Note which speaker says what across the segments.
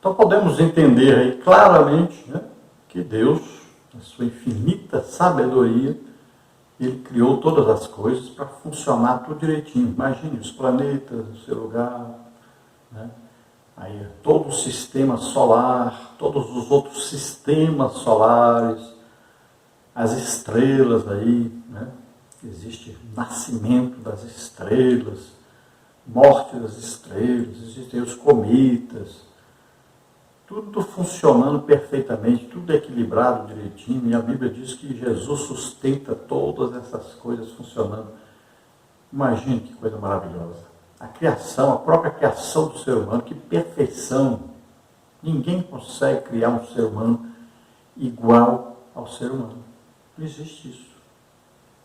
Speaker 1: Então podemos entender aí claramente, né, que Deus, na sua infinita sabedoria, Ele criou todas as coisas para funcionar tudo direitinho. Imagine os planetas no seu lugar, né? Aí todo o sistema solar, todos os outros sistemas solares, as estrelas aí, né? Existe nascimento das estrelas, morte das estrelas, existem os cometas, tudo funcionando perfeitamente, tudo equilibrado direitinho, e a Bíblia diz que Jesus sustenta todas essas coisas funcionando. Imagine que coisa maravilhosa. A criação, a própria criação do ser humano, que perfeição. Ninguém consegue criar um ser humano igual ao ser humano. Não existe isso.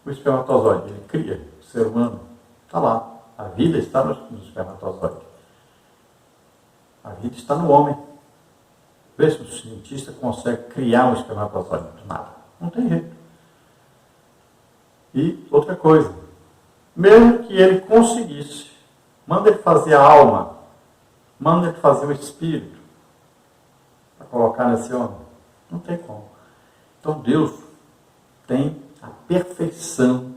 Speaker 1: O espermatozoide, ele cria o ser humano, está lá. A vida está no espermatozoide. A vida está no homem. Vê se o cientista consegue criar um espermatozoide do nada. Não tem jeito. E outra coisa, mesmo que ele conseguisse, manda ele fazer a alma, manda ele fazer o espírito, para colocar nesse homem. Não tem como. Então Deus tem a perfeição.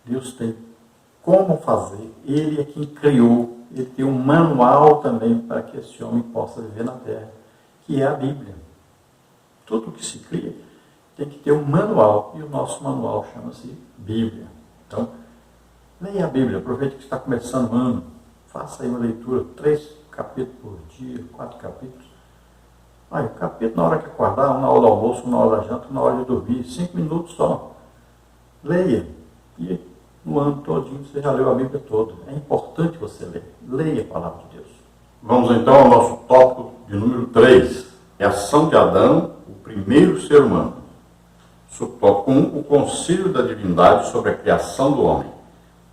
Speaker 1: Deus tem como fazer. Ele é quem criou. Ele tem um manual também para que esse homem possa viver na Terra, que é a Bíblia. Tudo que se cria tem que ter um manual, e o nosso manual chama-se Bíblia. Então, leia a Bíblia, aproveite que está começando o ano, faça aí uma leitura, 3 capítulos por dia, 4 capítulos. Aí, um capítulo na hora que acordar, uma hora do almoço, uma hora da janta, uma hora de dormir, 5 minutos só. Leia. E no ano todinho você já leu a Bíblia toda. É importante você ler. Leia a palavra de Deus. Vamos então ao nosso tópico de número 3. Criação de Adão, o primeiro ser humano. Tópico 1, o concílio da divindade sobre a criação do homem.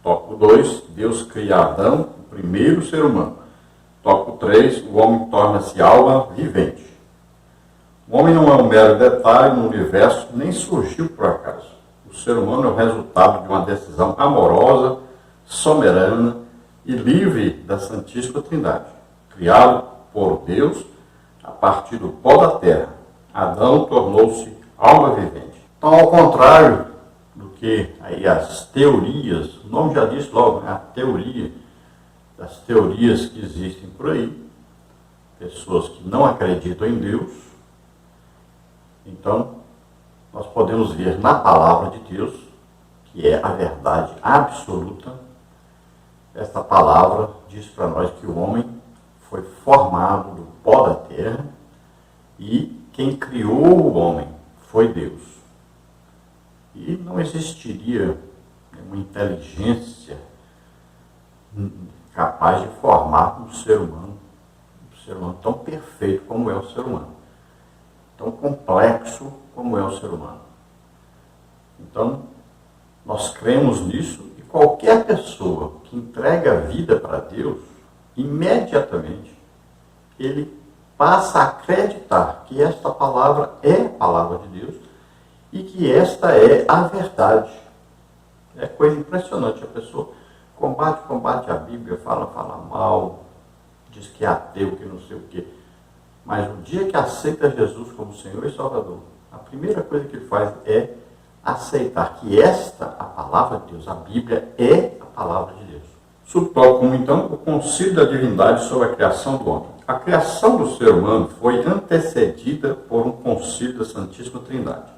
Speaker 1: Tópico 2, Deus cria Adão, o primeiro ser humano. Tópico 3, o homem torna-se alma vivente. O homem não é um mero detalhe no universo, nem surgiu por acaso. O ser humano é o resultado de uma decisão amorosa, soberana e livre da Santíssima Trindade. Criado por Deus a partir do pó da terra, Adão tornou-se alma vivente. Então, ao contrário do que aí as teorias, o nome já diz logo, né? A teoria, das teorias que existem por aí, pessoas que não acreditam em Deus, então, nós podemos ver na palavra de Deus, que é a verdade absoluta. Esta palavra diz para nós que o homem foi formado do pó da terra e quem criou o homem foi Deus. E não existiria uma inteligência capaz de formar um ser humano tão perfeito como é o ser humano, tão complexo como é o ser humano. Então, nós cremos nisso e qualquer pessoa que entrega a vida para Deus, imediatamente, ele passa a acreditar que esta palavra é a palavra de Deus e que esta é a verdade. É coisa impressionante. A pessoa combate a Bíblia, fala mal, diz que é ateu, que não sei o quê. Mas o dia que aceita Jesus como Senhor e Salvador, a primeira coisa que ele faz é aceitar que esta, a palavra de Deus, a Bíblia, é a palavra de Deus. Subtópico 1, então, o concílio da divindade sobre a criação do homem. A criação do ser humano foi antecedida por um concílio da Santíssima Trindade.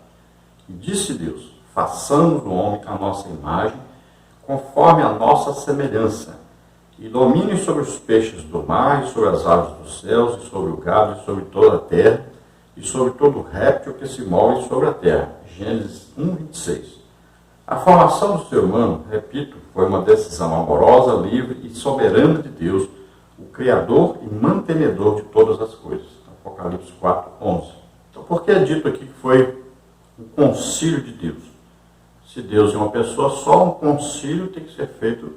Speaker 1: E disse Deus: façamos o homem à nossa imagem, conforme a nossa semelhança, e domine sobre os peixes do mar, e sobre as aves dos céus, e sobre o gado, e sobre toda a terra, e sobre todo réptil que se move sobre a terra. Gênesis 1, 26. A formação do ser humano, repito, foi uma decisão amorosa, livre e soberana de Deus, o Criador e mantenedor de todas as coisas. Apocalipse 4, 11. Então, por que é dito aqui que foi um concílio de Deus? Se Deus é uma pessoa só, um concílio tem que ser feito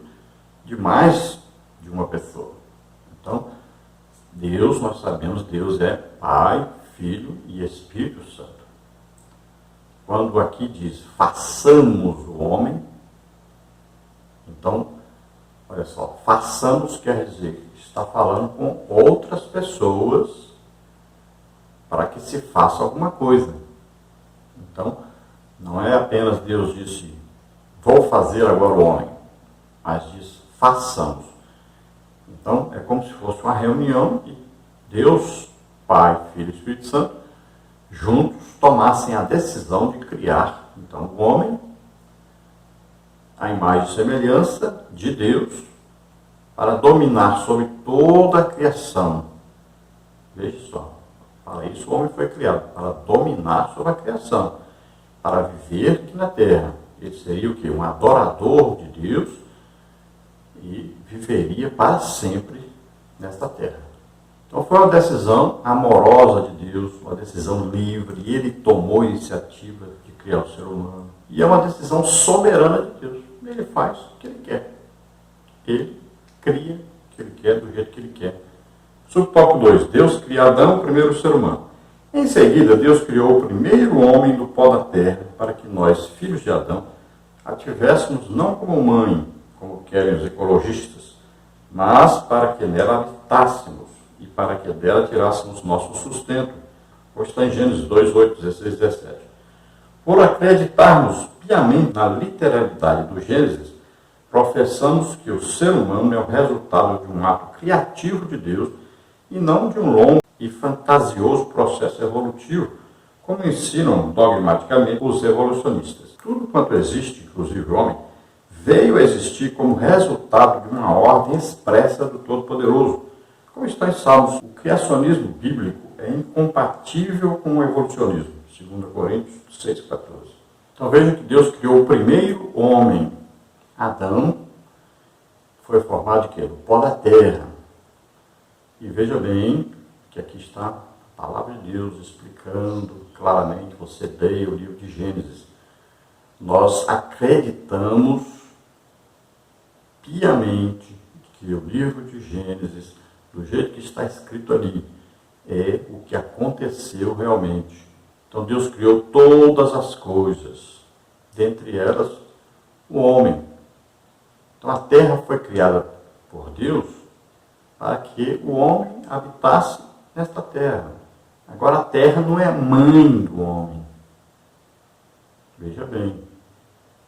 Speaker 1: de mais de uma pessoa. Então, Deus, nós sabemos, Deus é Pai, Filho e Espírito Santo. Quando aqui diz, façamos o homem, então, olha só, façamos quer dizer, está falando com outras pessoas para que se faça alguma coisa. Então, não é apenas Deus disse, vou fazer agora o homem, mas diz, façamos. Então, é como se fosse uma reunião e Deus, Pai, Filho e Espírito Santo, juntos tomassem a decisão de criar, então, o homem, a imagem e semelhança de Deus, para dominar sobre toda a criação. Veja só, para isso o homem foi criado, para dominar sobre a criação, para viver aqui na terra. Ele seria o quê? Um adorador de Deus e viveria para sempre nesta terra. Então foi uma decisão amorosa de Deus, uma decisão livre, e ele tomou a iniciativa de criar o ser humano. E é uma decisão soberana de Deus. Ele faz o que ele quer. Ele cria o que ele quer, do jeito que ele quer. Subtópico 2. Deus cria Adão, o primeiro ser humano. Em seguida, Deus criou o primeiro homem do pó da terra, para que nós, filhos de Adão, a tivéssemos não como mãe, como querem os ecologistas, mas para que nela habitássemos e para que dela tirássemos nosso sustento. Pois está em Gênesis 2, 8, 16, 17. Por acreditarmos piamente na literalidade do Gênesis, professamos que o ser humano é o resultado de um ato criativo de Deus e não de um longo e fantasioso processo evolutivo, como ensinam dogmaticamente os evolucionistas. Tudo quanto existe, inclusive o homem, veio a existir como resultado de uma ordem expressa do Todo-Poderoso. Como está em Salmos, o criacionismo bíblico é incompatível com o evolucionismo, 2 Coríntios 6,14. Então veja que Deus criou o primeiro homem, Adão, foi formado de quê? Do pó da terra. E veja bem que aqui está a palavra de Deus explicando claramente, você leia o livro de Gênesis. Nós acreditamos piamente que o livro de Gênesis, do jeito que está escrito ali, é o que aconteceu realmente. Então Deus criou todas as coisas, dentre elas o homem. Então a terra foi criada por Deus para que o homem habitasse nesta terra. Agora a terra não é mãe do homem. Veja bem,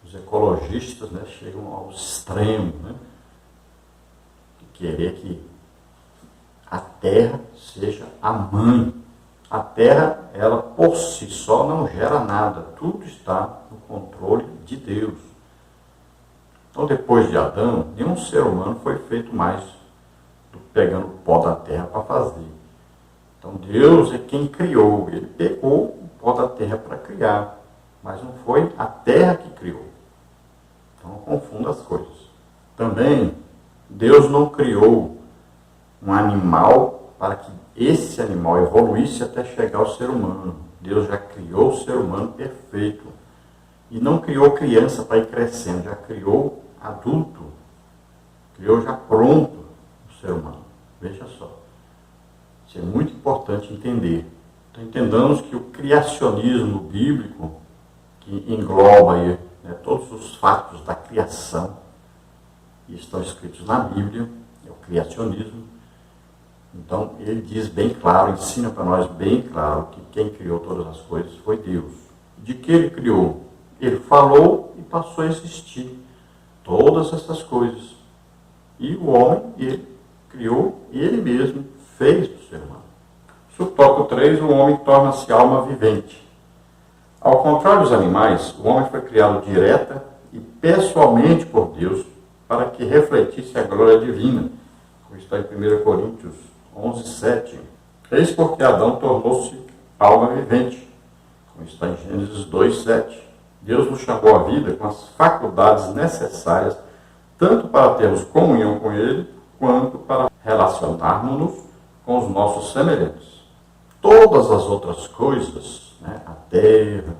Speaker 1: os ecologistas, né, chegam ao extremo, né, de querer que a terra seja a mãe. A terra, ela por si só não gera nada. Tudo está no controle de Deus. Então, depois de Adão, nenhum ser humano foi feito mais do que pegando o pó da terra para fazer. Então, Deus é quem criou. Ele pegou o pó da terra para criar. Mas não foi a terra que criou. Então, não confunda as coisas. Também, Deus não criou um animal para que esse animal evoluísse até chegar ao ser humano. Deus já criou o ser humano perfeito. E não criou criança para ir crescendo, já criou adulto. Criou já pronto o ser humano. Veja só. Isso é muito importante entender. Então entendamos que o criacionismo bíblico, que engloba aí, né, todos os fatos da criação, que estão escritos na Bíblia, é o criacionismo. Então, ele diz bem claro, ensina para nós bem claro que quem criou todas as coisas foi Deus. De que ele criou? Ele falou e passou a existir todas essas coisas. E o homem, ele criou, ele mesmo fez do ser humano. Subtópico 3, o homem torna-se alma vivente. Ao contrário dos animais, o homem foi criado direta e pessoalmente por Deus para que refletisse a glória divina, como está em 1 Coríntios 11, 7. Eis porque Adão tornou-se alma vivente, como está em Gênesis 2, 7. Deus nos chamou à vida com as faculdades necessárias, tanto para termos comunhão com Ele, quanto para relacionarmos-nos com os nossos semelhantes. Todas as outras coisas, né, a terra,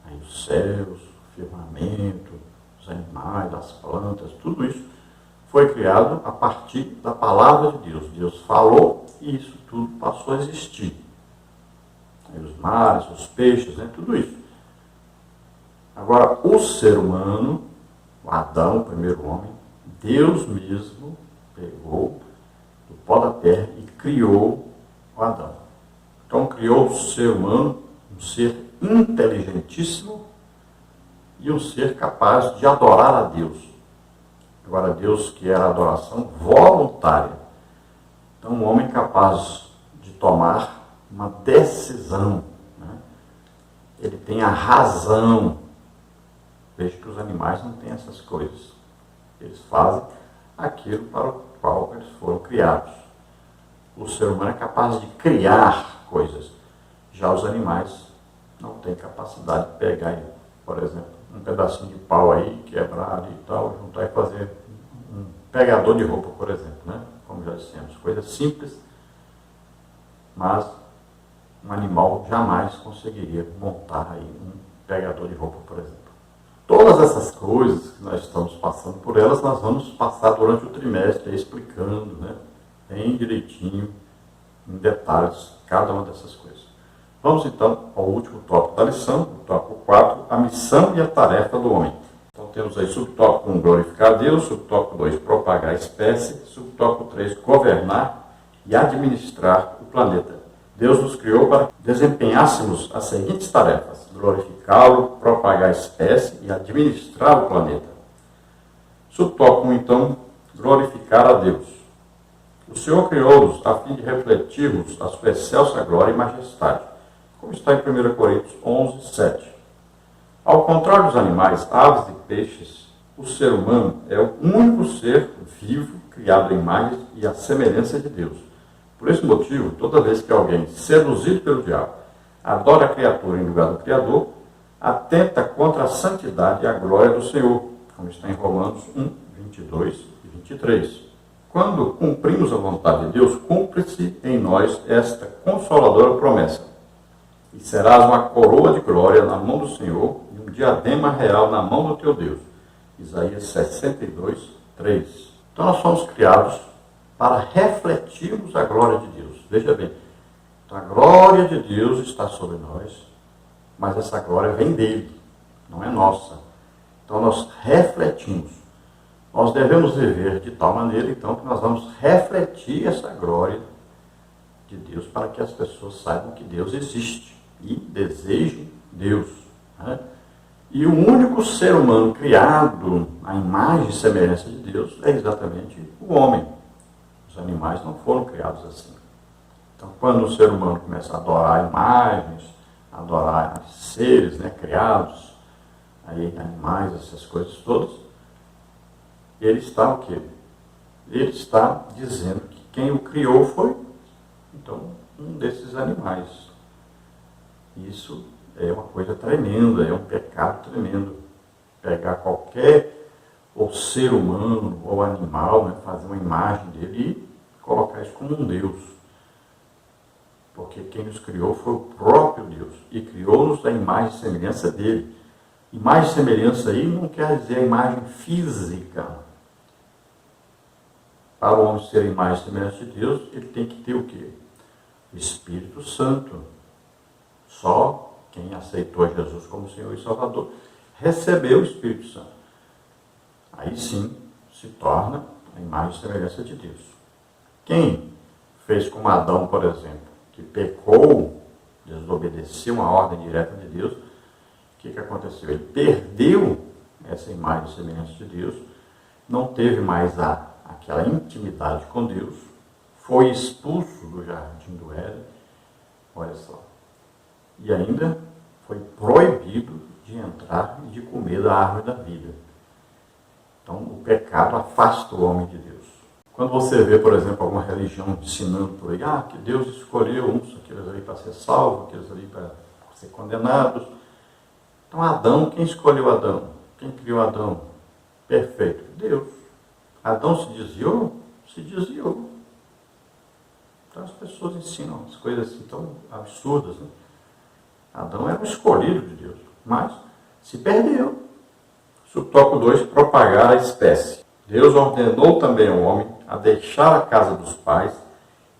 Speaker 1: aí os céus, o firmamento, os animais, as plantas, tudo isso foi criado a partir da palavra de Deus. Deus falou e isso tudo passou a existir. Aí os mares, os peixes, né, tudo isso. Agora, o ser humano, o Adão, o primeiro homem, Deus mesmo pegou do pó da terra e criou o Adão. Então criou o ser humano, um ser inteligentíssimo e um ser capaz de adorar a Deus. Agora, Deus quer a adoração voluntária. Então, um homem capaz de tomar uma decisão, né? Ele tem a razão. Veja que os animais não têm essas coisas. Eles fazem aquilo para o qual eles foram criados. O ser humano é capaz de criar coisas. Já os animais não têm capacidade de pegar, por exemplo, um pedacinho de pau aí, quebrar ali e tal, juntar e fazer um pegador de roupa, por exemplo, né? Como já dissemos, coisa simples, mas um animal jamais conseguiria montar aí um pegador de roupa, por exemplo. Todas essas coisas que nós estamos passando por elas, nós vamos passar durante o trimestre explicando, né, bem direitinho, em detalhes, cada uma dessas coisas. Vamos então ao último tópico da lição, o tópico 4, a missão e a tarefa do homem. Então temos aí subtópico 1, glorificar a Deus, subtópico 2, propagar a espécie, subtópico 3, governar e administrar o planeta. Deus nos criou para que desempenhássemos as seguintes tarefas: glorificá-lo, propagar a espécie e administrar o planeta. Subtópico 1, então, glorificar a Deus. O Senhor criou-nos a fim de refletirmos a sua excelsa glória e majestade, como está em 1 Coríntios 11, 7. Ao contrário dos animais, aves e peixes, o ser humano é o único ser vivo criado à imagem e à semelhança de Deus. Por esse motivo, toda vez que alguém, seduzido pelo diabo, adora a criatura em lugar do Criador, atenta contra a santidade e a glória do Senhor, como está em Romanos 1, 22 e 23. Quando cumprimos a vontade de Deus, cumpre-se em nós esta consoladora promessa: e serás uma coroa de glória na mão do Senhor e um diadema real na mão do teu Deus. Isaías 62, 3. Então nós somos criados para refletirmos a glória de Deus. Veja bem, então a glória de Deus está sobre nós, mas essa glória vem dele, não é nossa. Então nós refletimos. Nós devemos viver de tal maneira, então, que nós vamos refletir essa glória de Deus para que as pessoas saibam que Deus existe e desejem Deus, né? E o único ser humano criado à imagem e semelhança de Deus é exatamente o homem. Os animais não foram criados assim. Então, quando o ser humano começa a adorar imagens, a adorar seres, né, criados, aí, animais, essas coisas todas, ele está o quê? Ele está dizendo que quem o criou foi, então, um desses animais. Isso é uma coisa tremenda, é um pecado tremendo. Pegar qualquer ou ser humano ou animal, né, fazer uma imagem dele e colocar isso como um Deus. Porque quem nos criou foi o próprio Deus e criou-nos a imagem e semelhança dele. Imagem e semelhança aí não quer dizer a imagem física. Para o homem ser a imagem e semelhança de Deus, ele tem que ter o quê? O Espírito Santo. Só quem aceitou Jesus como Senhor e Salvador recebeu o Espírito Santo. Aí sim se torna a imagem e semelhança de Deus. Quem fez como Adão, por exemplo, que pecou, desobedeceu uma ordem direta de Deus, o que aconteceu? Ele perdeu essa imagem e semelhança de Deus, não teve mais aquela intimidade com Deus, foi expulso do jardim do Éden, olha só, e ainda foi proibido de entrar e de comer da árvore da vida. Então, o pecado afasta o homem de Deus. Quando você vê, por exemplo, alguma religião ensinando por aí, que Deus escolheu uns, aqueles ali para ser salvos, aqueles ali para ser condenados. Então, Adão, quem escolheu Adão? Quem criou Adão? Perfeito, Deus. Adão se desviou? Se desviou. Então, as pessoas ensinam as coisas assim tão absurdas, né? Adão era o escolhido de Deus, mas se perdeu. Subtópico 2, propagar a espécie. Deus ordenou também ao homem a deixar a casa dos pais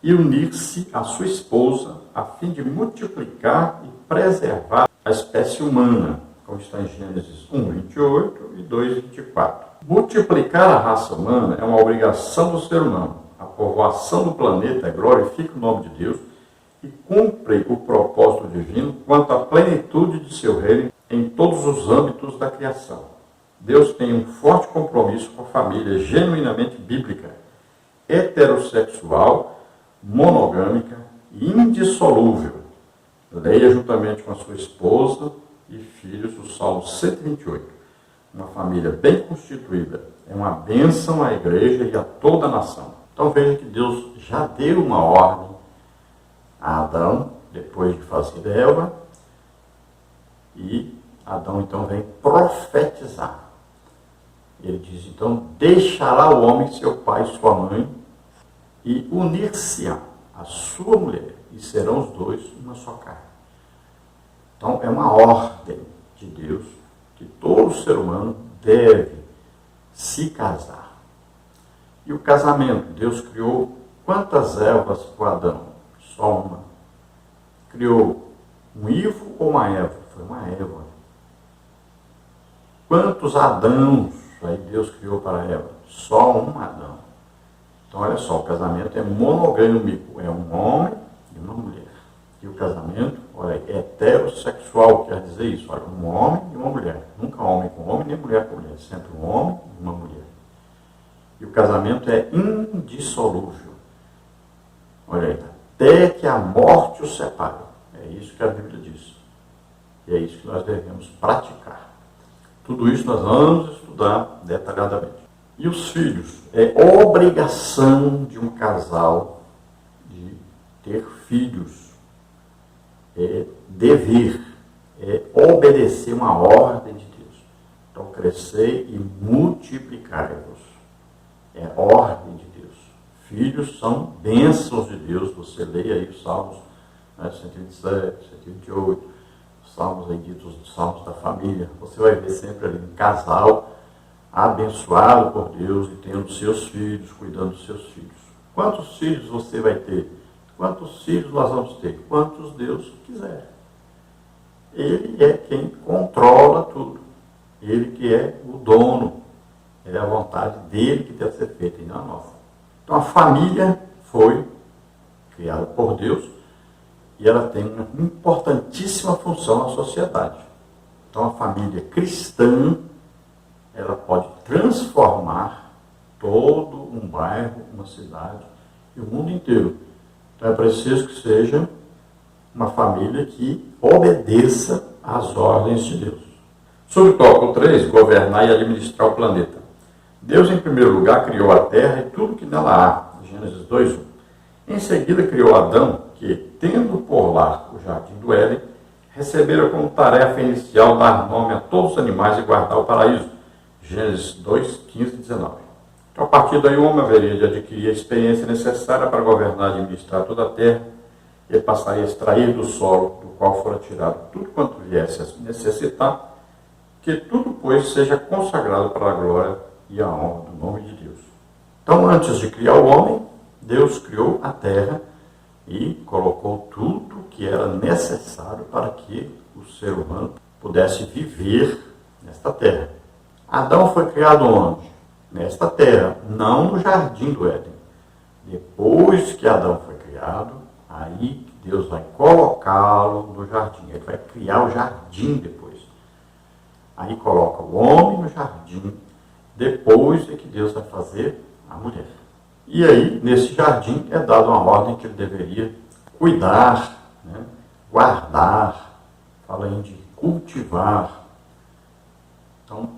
Speaker 1: e unir-se à sua esposa, a fim de multiplicar e preservar a espécie humana, como está em Gênesis 1, 28 e 2, 24. Multiplicar a raça humana é uma obrigação do ser humano. A povoação do planeta, glorifica o nome de Deus e cumpre o propósito divino quanto à plenitude de seu reino em todos os âmbitos da criação. Deus tem um forte compromisso com a família genuinamente bíblica, heterossexual, monogâmica e indissolúvel. Leia juntamente com a sua esposa e filhos o Salmo 128. Uma família bem constituída é uma bênção à igreja e a toda a nação. Então veja que Deus já deu uma ordem a Adão, depois de fazer Eva, e Adão então vem profetizar. Ele diz, então, deixará o homem seu pai e sua mãe e unir-se-ão a sua mulher, e serão os dois uma só carne. Então, é uma ordem de Deus que todo ser humano deve se casar. E o casamento, Deus criou quantas Evas para Adão? Só uma. Criou um Ivo ou uma Eva? Foi uma Eva. Quantos Adãos aí Deus criou para Eva? Só um Adão. Então, olha só, o casamento é monogâmico, é um homem e uma mulher. E o casamento, olha, é heterossexual, quer dizer isso, olha, um homem e uma mulher. Nunca homem com homem, nem mulher com mulher, sempre um homem e uma mulher. E o casamento é indissolúvel. Olha aí, até que a morte os separe. É isso que a Bíblia diz. E é isso que nós devemos praticar. Tudo isso nós vamos estudar detalhadamente. E os filhos? É obrigação de um casal de ter filhos. É dever. É obedecer uma ordem de Deus. Então, crescer e multiplicar-vos. É ordem de Deus. Filhos são bênçãos de Deus. Você leia aí os Salmos 127, 128, os Salmos aí ditos, os Salmos da família. Você vai ver sempre ali um casal abençoado por Deus e tendo seus filhos, cuidando dos seus filhos. Quantos filhos você vai ter? Quantos filhos nós vamos ter? Quantos Deus quiser. Ele é quem controla tudo. Ele que é o dono. É a vontade dele que deve ser feita e não a nossa. Então a família foi criada por Deus e ela tem uma importantíssima função na sociedade. Então a família cristã, ela pode transformar todo um bairro, uma cidade e o mundo inteiro. Então é preciso que seja uma família que obedeça às ordens de Deus. Sobre o tópico 3, governar e administrar o planeta. Deus, em primeiro lugar, criou a terra e tudo que nela há. Gênesis 2:1. Em seguida, criou Adão, que, tendo por lar o jardim do Éden, recebera como tarefa inicial dar nome a todos os animais e guardar o paraíso. Gênesis 2:15-19. Então, a partir daí, o homem haveria de adquirir a experiência necessária para governar e administrar toda a terra. Ele passaria a extrair do solo, do qual fora tirado tudo quanto viesse a necessitar, que tudo, pois, seja consagrado para a glória e a honra do nome de Deus. Então, antes de criar o homem, Deus criou a terra e colocou tudo que era necessário para que o ser humano pudesse viver nesta terra. Adão foi criado onde? Nesta terra, não no jardim do Éden. Depois que Adão foi criado, aí Deus vai colocá-lo no jardim. Ele vai criar o jardim depois. Aí coloca o homem no jardim. Depois é que Deus vai fazer a mulher. E aí, nesse jardim, é dada uma ordem que ele deveria cuidar, né? Guardar, fala aí de cultivar. Então,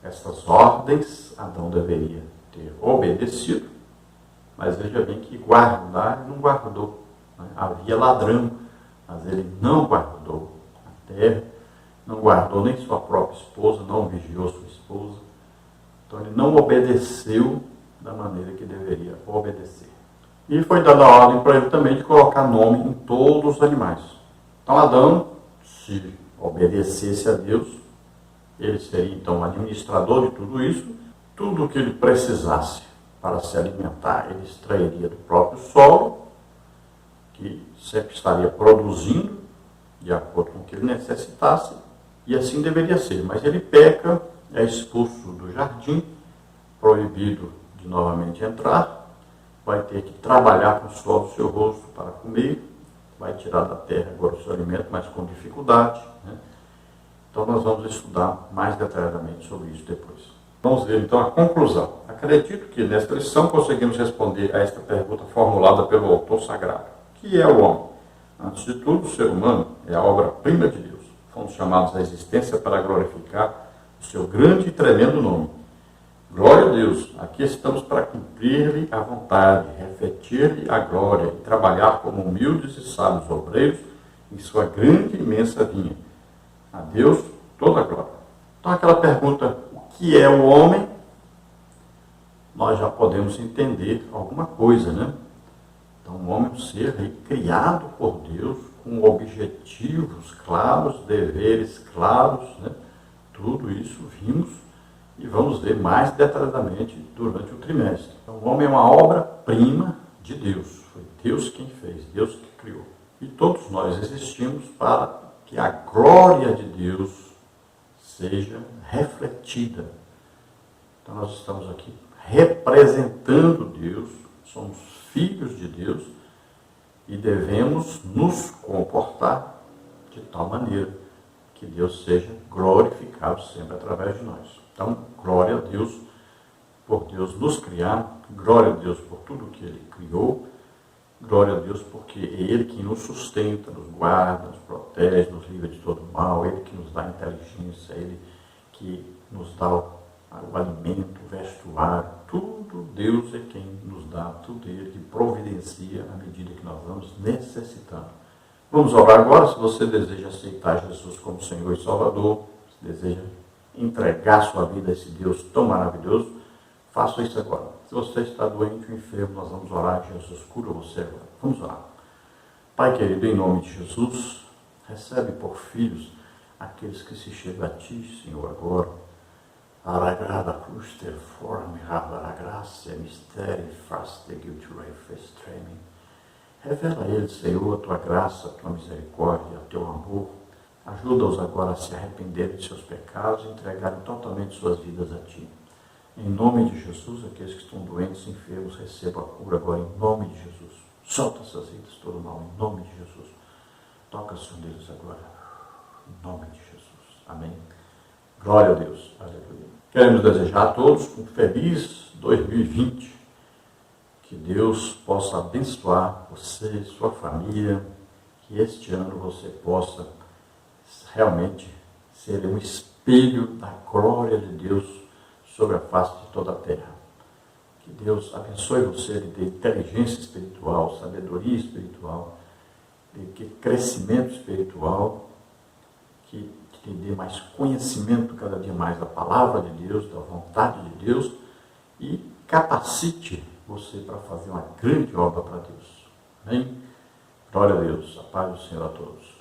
Speaker 1: essas ordens Adão deveria ter obedecido, mas veja bem que guardar ele não guardou. Né? Havia ladrão, mas ele não guardou a terra, não guardou nem sua própria esposa, não vigiou sua esposa. Então ele não obedeceu da maneira que deveria obedecer. E foi dada a ordem para ele também de colocar nome em todos os animais. Então Adão, se obedecesse a Deus, ele seria então administrador de tudo isso. Tudo o que ele precisasse para se alimentar, ele extrairia do próprio solo, que sempre estaria produzindo de acordo com o que ele necessitasse, e assim deveria ser. Mas ele peca, é expulso do jardim, proibido de novamente entrar, vai ter que trabalhar com o suor do seu rosto para comer, vai tirar da terra agora o seu alimento, mas com dificuldade, né? Então nós vamos estudar mais detalhadamente sobre isso depois. Vamos ver então a conclusão. Acredito que nesta lição conseguimos responder a esta pergunta formulada pelo autor sagrado. O que é o homem? Antes de tudo, o ser humano é a obra-prima de Deus. Fomos chamados à existência para glorificar o seu grande e tremendo nome. Glória a Deus, aqui estamos para cumprir-lhe a vontade, refletir-lhe a glória e trabalhar como humildes e sábios obreiros em sua grande e imensa vinha. A Deus toda a glória. Então aquela pergunta, o que é o homem? Nós já podemos entender alguma coisa, né? Então o homem é um ser criado por Deus com objetivos claros, deveres claros, né? Tudo isso vimos e vamos ver mais detalhadamente durante o trimestre. Então, o homem é uma obra-prima de Deus. Foi Deus quem fez, Deus que criou. E todos nós existimos para que a glória de Deus seja refletida. Então, nós estamos aqui representando Deus, somos filhos de Deus e devemos nos comportar de tal maneira que Deus seja glorificado sempre através de nós. Então, glória a Deus por Deus nos criar, glória a Deus por tudo que Ele criou, glória a Deus porque é Ele que nos sustenta, nos guarda, nos protege, nos livra de todo mal, Ele que nos dá inteligência, Ele que nos dá o alimento, o vestuário, tudo Deus é quem nos dá, tudo Ele que providencia à medida que nós vamos necessitando. Vamos orar agora. Se você deseja aceitar Jesus como Senhor e Salvador, se deseja entregar sua vida a esse Deus tão maravilhoso, faça isso agora. Se você está doente ou enfermo, nós vamos orar. Jesus cura você agora. Vamos orar. Pai querido, em nome de Jesus, recebe por filhos aqueles que se chegam a Ti, Senhor, agora. Aragrada cluster forme, a graça, mistério, faz de guilt, refresh, training. Revela a eles, Senhor, a Tua graça, a Tua misericórdia, o Teu amor. Ajuda-os agora a se arrependerem de seus pecados e entregarem totalmente suas vidas a Ti. Em nome de Jesus, aqueles que estão doentes, enfermos, recebam a cura agora, em nome de Jesus. Solta essas vidas, todo mal, em nome de Jesus. Toca o Senhor deles agora, em nome de Jesus. Amém. Glória a Deus. Aleluia. Queremos desejar a todos um feliz 2020. Que Deus possa abençoar você, sua família, que este ano você possa realmente ser um espelho da glória de Deus sobre a face de toda a terra. Que Deus abençoe você, lhe dê inteligência espiritual, sabedoria espiritual, lhe dê crescimento espiritual, que lhe dê mais conhecimento cada dia mais da palavra de Deus, da vontade de Deus e capacite você para fazer uma grande obra para Deus. Amém? Glória a Deus. A paz do Senhor a todos.